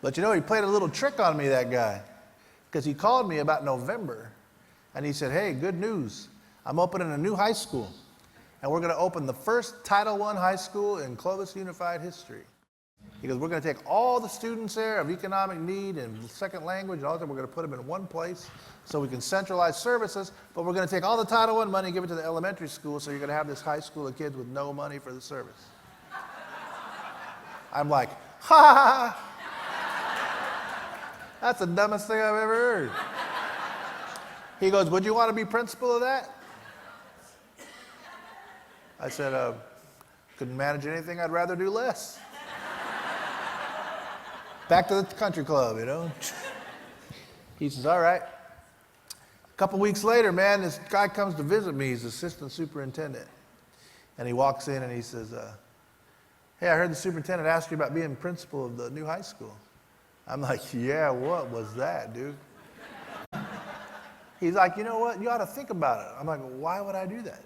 But you know, he played a little trick on me, that guy, because he called me about November, and he said, hey, good news. I'm opening a new high school, and we're going to open the first Title I high school in Clovis Unified history. He goes, we're going to take all the students there of economic need and second language and all that. We're going to put them in one place so we can centralize services, but we're going to take all the Title I money and give it to the elementary school, so you're going to have this high school of kids with no money for the service. I'm like, ha ha ha. That's the dumbest thing I've ever heard. He goes, would you want to be principal of that? I said, couldn't manage anything, I'd rather do less. Back to the country club, you know. He says, all right. A couple weeks later, man, this guy comes to visit me. He's assistant superintendent. And he walks in and he says, hey, I heard the superintendent asked you about being principal of the new high school. I'm like, yeah, what was that, dude? He's like, you know what? You ought to think about it. I'm like, why would I do that?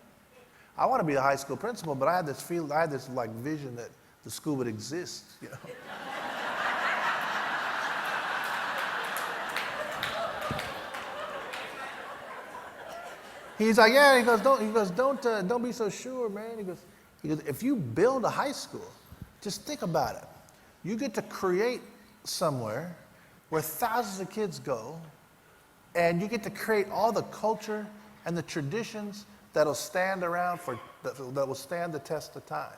I want to be a high school principal, but I had this like vision that the school would exist, you know. He's like, yeah. He goes, don't be so sure, man. He goes, if you build a high school, just think about it. You get to create somewhere where thousands of kids go, and you get to create all the culture and the traditions that'll stand around that will stand the test of time.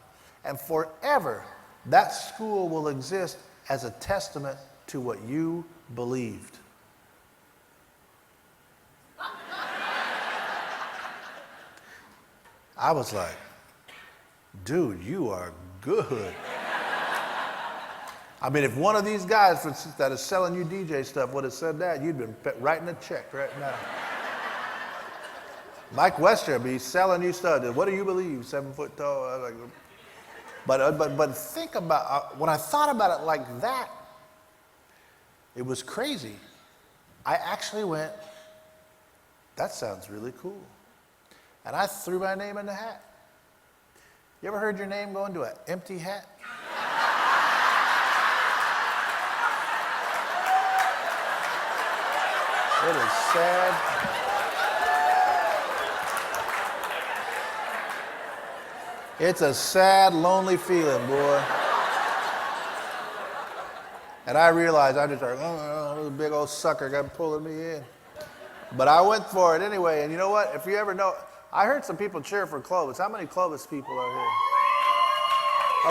And forever, that school will exist as a testament to what you believed. I was like, dude, you are good. I mean, if one of these guys that is selling you DJ stuff would have said that, you'd been writing a check right now. Mike Wester be selling you stuff. What do you believe? 7 foot tall. I was like, but think about when I thought about it like that, it was crazy. I actually went, that sounds really cool. And I threw my name in the hat. You ever heard your name go into an empty hat? It is sad. It's a sad, lonely feeling, boy. And I realized I just like, this big old sucker got pulling me in. But I went for it anyway. And you know what? If you ever know, I heard some people cheer for Clovis. How many Clovis people are here?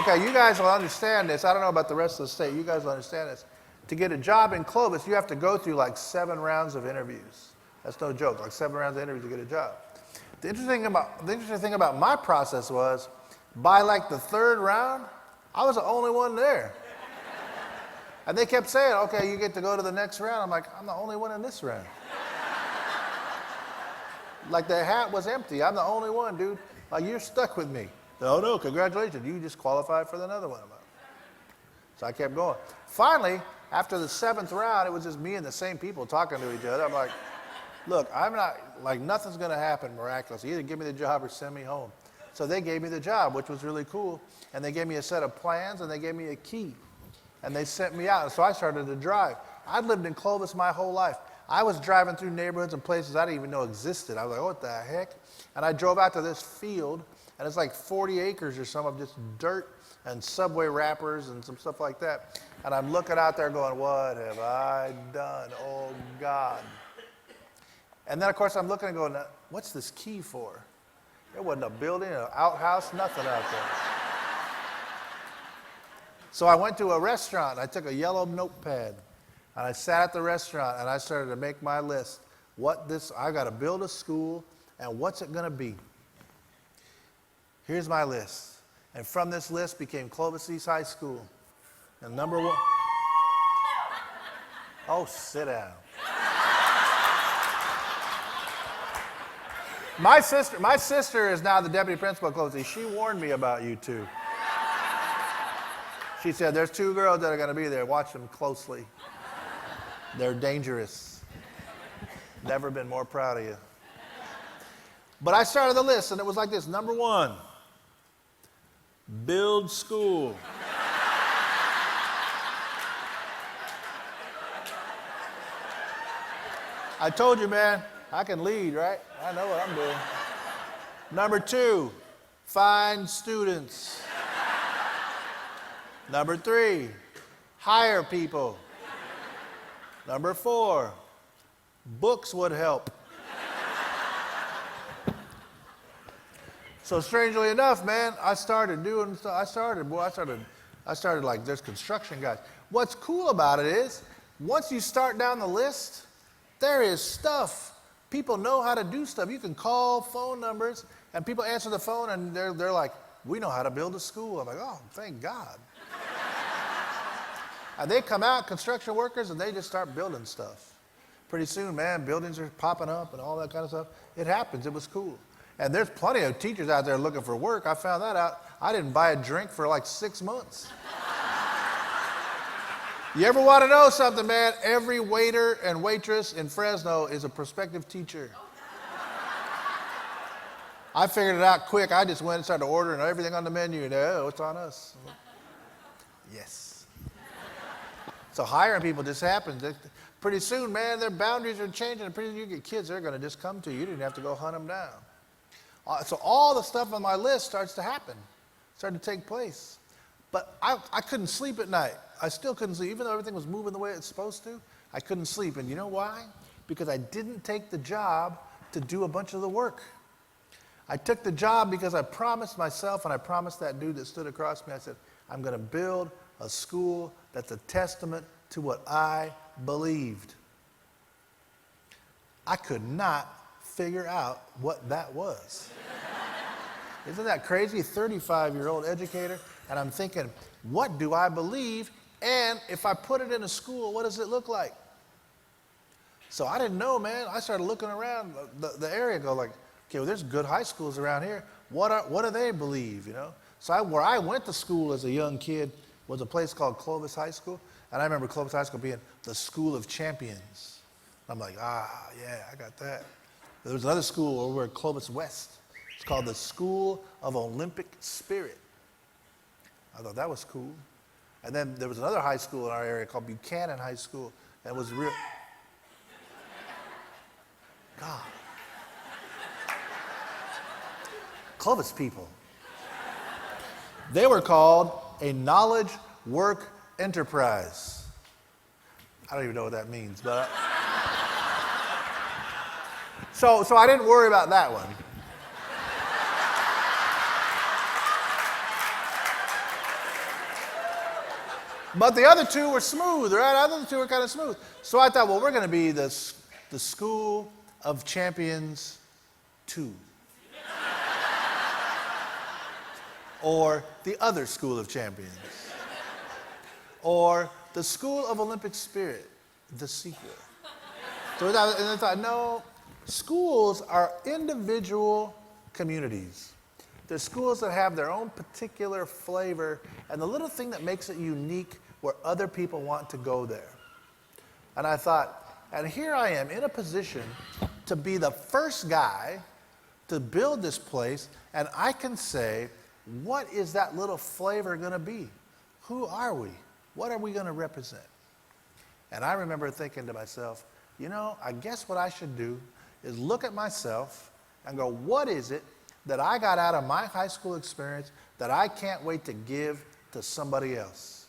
Okay, you guys will understand this. I don't know about the rest of the state. You guys will understand this. To get a job in Clovis, you have to go through like 7 rounds of interviews. That's no joke, like 7 rounds of interviews to get a job. The interesting thing about my process was, by like the 3rd round, I was the only one there. And they kept saying, okay, you get to go to the next round. I'm like, I'm the only one in this round. Like the hat was empty. I'm the only one, dude. Like, you're stuck with me. Oh no, congratulations. You just qualified for another one. So I kept going. Finally, after the 7th round, it was just me and the same people talking to each other. I'm like, look, I'm not, like, nothing's going to happen miraculously. Either give me the job or send me home. So they gave me the job, which was really cool. And they gave me a set of plans, and they gave me a key. And they sent me out. So I started to drive. I'd lived in Clovis my whole life. I was driving through neighborhoods and places I didn't even know existed. I was like, what the heck? And I drove out to this field, and it's like 40 acres or some of just dirt and Subway wrappers and some stuff like that. And I'm looking out there going, what have I done? Oh, God. And then, of course, I'm looking and going, what's this key for? There wasn't a building, an outhouse, nothing out there. So I went to a restaurant. I took a yellow notepad, and I sat at the restaurant, and I started to make my list. I got to build a school, and what's it going to be? Here's my list. And from this list became Clovis East High School. And number 1. Oh, sit down. My sister is now the deputy principal at Clovis East. She warned me about you two. She said, there's 2 girls that are going to be there. Watch them closely. They're dangerous. Never been more proud of you. But I started the list, and it was like this. Number 1, build school. I told you, man, I can lead, right? I know what I'm doing. Number 2, find students. Number 3, hire people. Number 4, books would help. So strangely enough, man, I started like, there's construction guys. What's cool about it is, once you start down the list, there is stuff. People know how to do stuff. You can call phone numbers, and people answer the phone, and they're like, we know how to build a school. I'm like, oh, thank God. And they come out, construction workers, and they just start building stuff. Pretty soon, man, buildings are popping up and all that kind of stuff. It happens. It was cool. And there's plenty of teachers out there looking for work. I found that out. I didn't buy a drink for like 6 months. You ever want to know something, man? Every waiter and waitress in Fresno is a prospective teacher. I figured it out quick. I just went and started ordering everything on the menu, and oh, it's on us. Yes. So hiring people just happens. Pretty soon, man, their boundaries are changing. And pretty soon you get kids, they're going to just come to you. You didn't have to go hunt them down. So all the stuff on my list starts to happen, started to take place. But I couldn't sleep at night. I still couldn't sleep. Even though everything was moving the way it's supposed to, I couldn't sleep. And you know why? Because I didn't take the job to do a bunch of the work. I took the job because I promised myself, and I promised that dude that stood across me, I said, I'm going to build a school that's a testament to what I believed. I could not figure out what that was. Isn't that crazy? 35-year-old educator, and I'm thinking, what do I believe? And if I put it in a school, what does it look like? So I didn't know, man. I started looking around the area, go like, okay, well, there's good high schools around here. What do they believe, you know? So where I went to school as a young kid was a place called Clovis High School, and I remember Clovis High School being the school of champions. I'm like, yeah, I got that. There was another school over at Clovis West. It's called the School of Olympic Spirit. I thought that was cool. And then there was another high school in our area called Buchanan High School. That was real. God. Clovis people. They were called a knowledge work enterprise. I don't even know what that means, but so I didn't worry about that one. But the other two were smooth, right? The other two were kind of smooth. So I thought, well, we're going to be the School of Champions 2. Or the other School of Champions. Or the School of Olympic Spirit, the sequel. So I thought, no, schools are individual communities. They're schools that have their own particular flavor and the little thing that makes it unique where other people want to go there. And I thought, and here I am in a position to be the first guy to build this place, and I can say, what is that little flavor going to be? Who are we? What are we going to represent? And I remember thinking to myself, you know, I guess what I should do is look at myself and go, what is it that I got out of my high school experience that I can't wait to give to somebody else?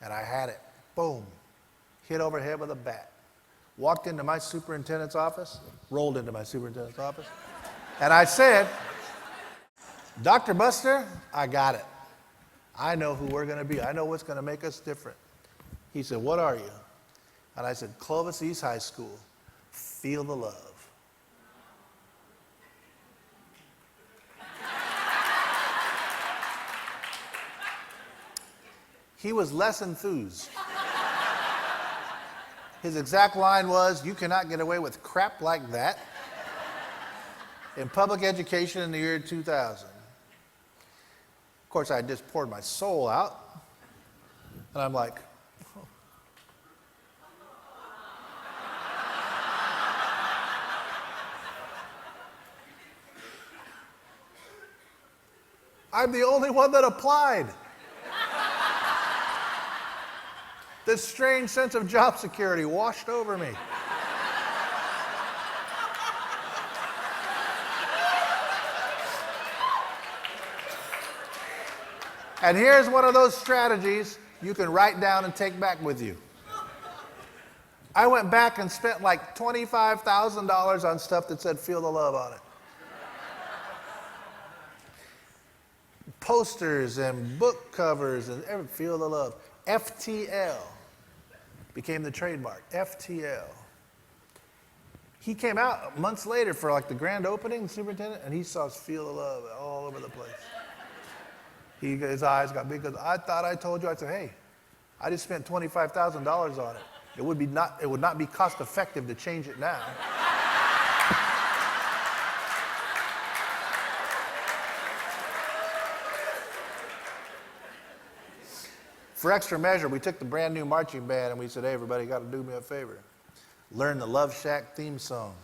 And I had it. Boom. Hit over head with a bat. Walked into my superintendent's office, rolled into my superintendent's office, and I said, Dr. Buster, I got it. I know who we're going to be. I know what's going to make us different. He said, what are you? And I said, Clovis East High School. Feel the love. He was less enthused. His exact line was, you cannot get away with crap like that in public education in the year 2000. Of course, I had just poured my soul out, and I'm like, oh. I'm the only one that applied. This strange sense of job security washed over me. And here's one of those strategies you can write down and take back with you. I went back and spent like $25,000 on stuff that said "Feel the Love" on it. Posters and book covers and everything, "Feel the Love." FTL became the trademark, FTL. He came out months later for like the grand opening, the superintendent, and he saw "Feel the Love" all over the place. His eyes got big because I thought I told you. I said, hey, I just spent $25,000 on it. It would not be cost effective to change it now. For extra measure, we took the brand new marching band and we said, hey, everybody, got to do me a favor. Learn the Love Shack theme song.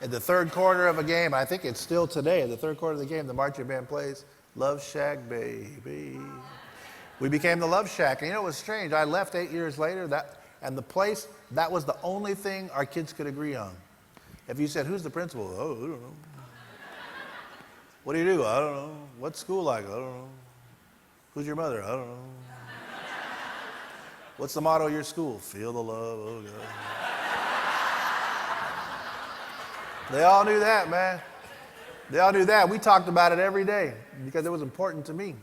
In the third quarter of a game, I think it's still today, in the third quarter of the game, the marching band plays "Love Shack, Baby." We became the Love Shack. And you know, it was strange. I left 8 years later, and the place, that was the only thing our kids could agree on. If you said, who's the principal? Oh, I don't know. What do you do? I don't know. What's school like? I don't know. Who's your mother? I don't know. What's the motto of your school? Feel the love. Oh, God. They all knew that, man. They all knew that. We talked about it every day because it was important to me.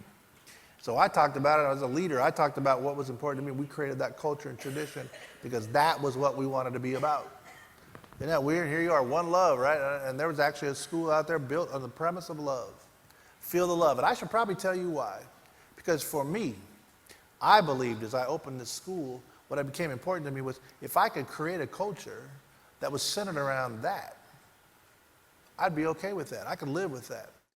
So I talked about it as a leader. I talked about what was important to me. We created that culture and tradition because that was what we wanted to be about. Isn't that weird? Here you are, one love, right? And there was actually a school out there built on the premise of love. Feel the love. And I should probably tell you why. Because for me, I believed as I opened this school, what became important to me was if I could create a culture that was centered around that, I'd be okay with that. I could live with that.